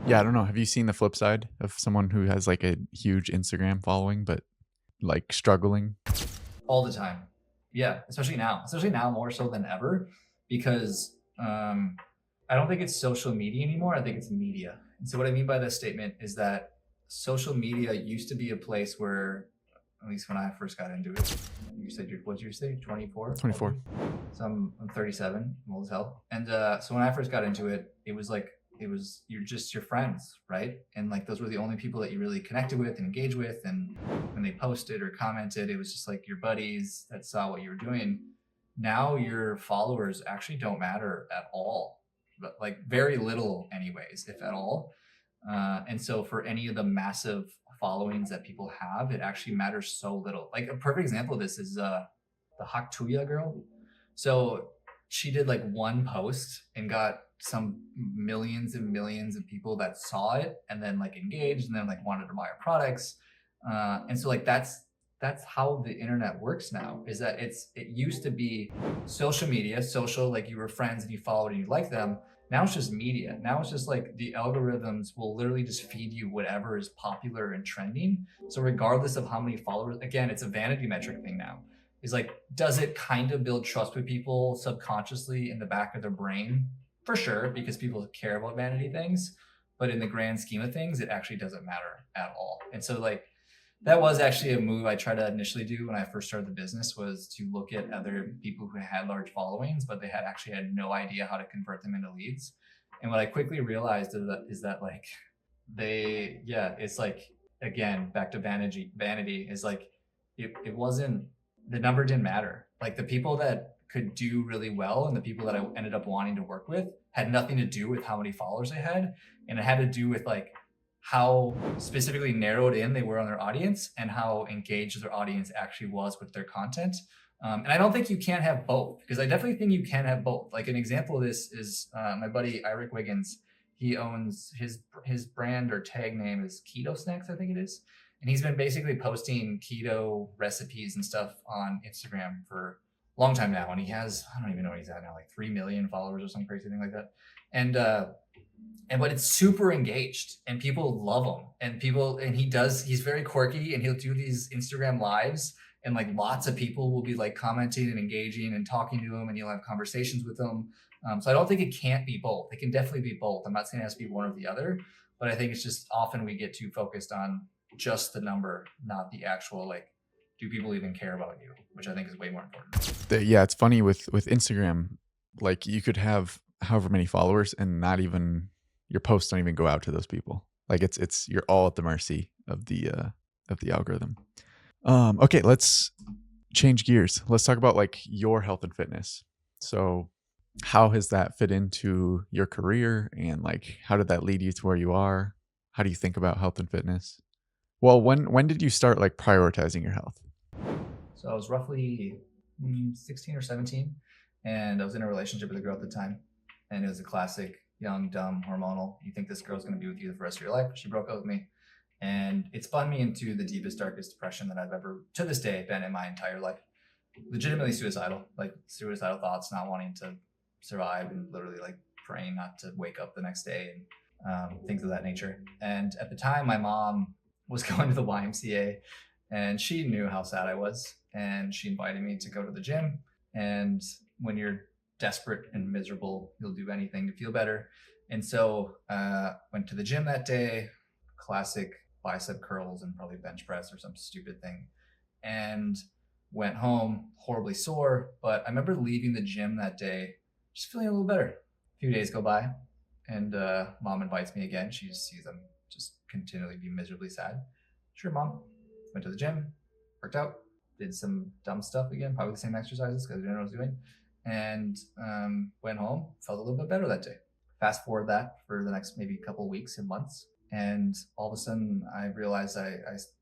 Yeah, I don't know. Have you seen the flip side of someone who has like a huge Instagram following, but like struggling? All the time. Yeah, especially now more so than ever, because I don't think it's social media anymore. I think it's media. And so what I mean by this statement is that social media used to be a place where, at least when I first got into it, you said what'd you say, 24, 24. maybe? So I'm 37, I'm old as hell. And so when I first got into it, it was like you're just your friends, right? And like those were the only people that you really connected with and engaged with. And when they posted or commented, it was just like your buddies that saw what you were doing. Now your followers actually don't matter at all, but like very little, anyways, if at all. And so for any of the massive followings that people have, it actually matters so little. Like a perfect example of this is the Haktuya girl. So she did like one post and got some millions and millions of people that saw it and then like engaged and then like wanted to buy her products. And so like that's how the internet works now, is that it used to be social media, social, like you were friends and you followed and you liked them. Now it's just media. Now it's just like the algorithms will literally just feed you whatever is popular and trending. So regardless of how many followers, again, it's a vanity metric thing now. Is like, does it kind of build trust with people subconsciously in the back of their brain? For sure, because people care about vanity things. But in the grand scheme of things, it actually doesn't matter at all. And so like that was actually a move I tried to initially do when I first started the business, was to look at other people who had large followings, but they had actually had no idea how to convert them into leads. And what I quickly realized is that like yeah, it's like, again, back to vanity is like, it wasn't, the number didn't matter. Like the people that could do really well and the people that I ended up wanting to work with had nothing to do with how many followers they had. And it had to do with like how specifically narrowed in they were on their audience and how engaged their audience actually was with their content. And I don't think you can have both, because I definitely think you can have both. Like an example of this is my buddy Eric Wiggins. He owns his brand or tag name is Keto Snacks, I think it is, and he's been basically posting keto recipes and stuff on Instagram for a long time now. And he has, I don't even know what he's at now, like 3 million followers or some crazy thing like that. And but it's super engaged and people love him, and he's very quirky and he'll do these Instagram lives, and like lots of people will be like commenting and engaging and talking to him, and you'll have conversations with him. So I don't think it can't be both. It can definitely be both. I'm not saying it has to be one or the other, but I think it's just often we get too focused on just the number, not the actual like, do people even care about you, which I think is way more important. Yeah, it's funny with Instagram, like you could have however many followers and not even your posts don't even go out to those people. Like it's you're all at the mercy of the algorithm. Okay, let's change gears. Let's talk about like your health and fitness. So, how has that fit into your career and like how did that lead you to where you are? How do you think about health and fitness? Well, when did you start like prioritizing your health? So I was roughly 16 or 17, and I was in a relationship with a girl at the time. And it was a classic young, dumb, hormonal. You think this girl's going to be with you for the rest of your life. She broke up with me. And it spun me into the deepest, darkest depression that I've ever, to this day, been in my entire life. Legitimately suicidal, like suicidal thoughts, not wanting to survive, and literally like praying not to wake up the next day, and things of that nature. And at the time, my mom was going to the YMCA, and she knew how sad I was, and she invited me to go to the gym. And when you're desperate and miserable, you'll do anything to feel better. And so went to the gym that day, classic bicep curls and probably bench press or some stupid thing, and went home horribly sore. But I remember leaving the gym that day just feeling a little better. A few days go by, and mom invites me again. She just sees them just continually be miserably sad. Sure, mom. Went to the gym, worked out, did some dumb stuff again, probably the same exercises because I didn't know what I was doing, and went home, felt a little bit better that day. Fast forward that for the next maybe couple weeks and months, and all of a sudden I realized I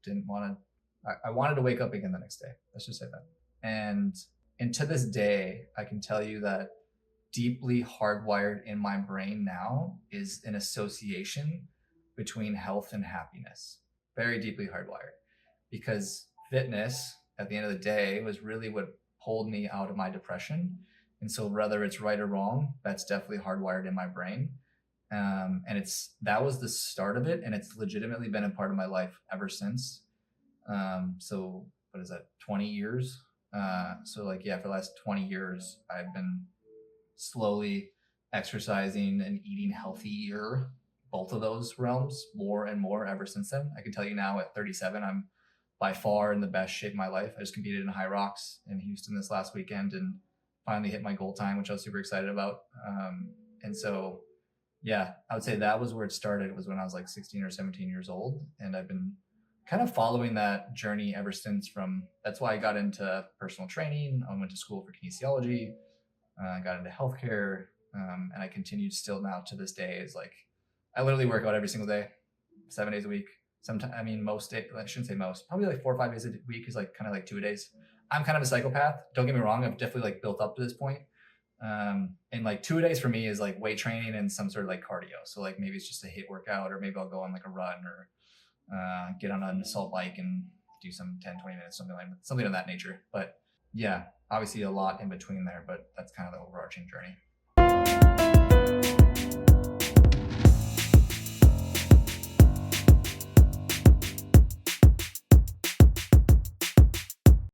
didn't want to. I wanted to wake up again the next day. Let's just say that. And to this day, I can tell you that deeply hardwired in my brain now is an association between health and happiness. Very deeply hardwired, because fitness at the end of the day was really what pulled me out of my depression. And so whether it's right or wrong, that's definitely hardwired in my brain. And that was the start of it, and it's legitimately been a part of my life ever since. So what is that, 20 years? So like, yeah, for the last 20 years, I've been slowly exercising and eating healthier, both of those realms, more and more ever since then. I can tell you now at 37, I'm by far in the best shape of my life. I just competed in High Rocks in Houston this last weekend and finally hit my goal time, which I was super excited about. And so, yeah, I would say that was where it started. It was when I was like 16 or 17 years old. And I've been kind of following that journey ever since. That's why I got into personal training. I went to school for kinesiology. I got into healthcare, and I continued still now to this day. Is like I literally work out every single day, 7 days a week. Sometimes, I mean, most days, I shouldn't say most, probably like 4 or 5 days a week is like kind of like 2 days. I'm kind of a psychopath. Don't get me wrong. I've definitely like built up to this point. And like 2 days for me is like weight training and some sort of like cardio. So like maybe it's just a HIIT workout, or maybe I'll go on like a run, or get on an assault bike and do some 10, 20 minutes, something of that nature. But yeah, obviously a lot in between there, but that's kind of the overarching journey.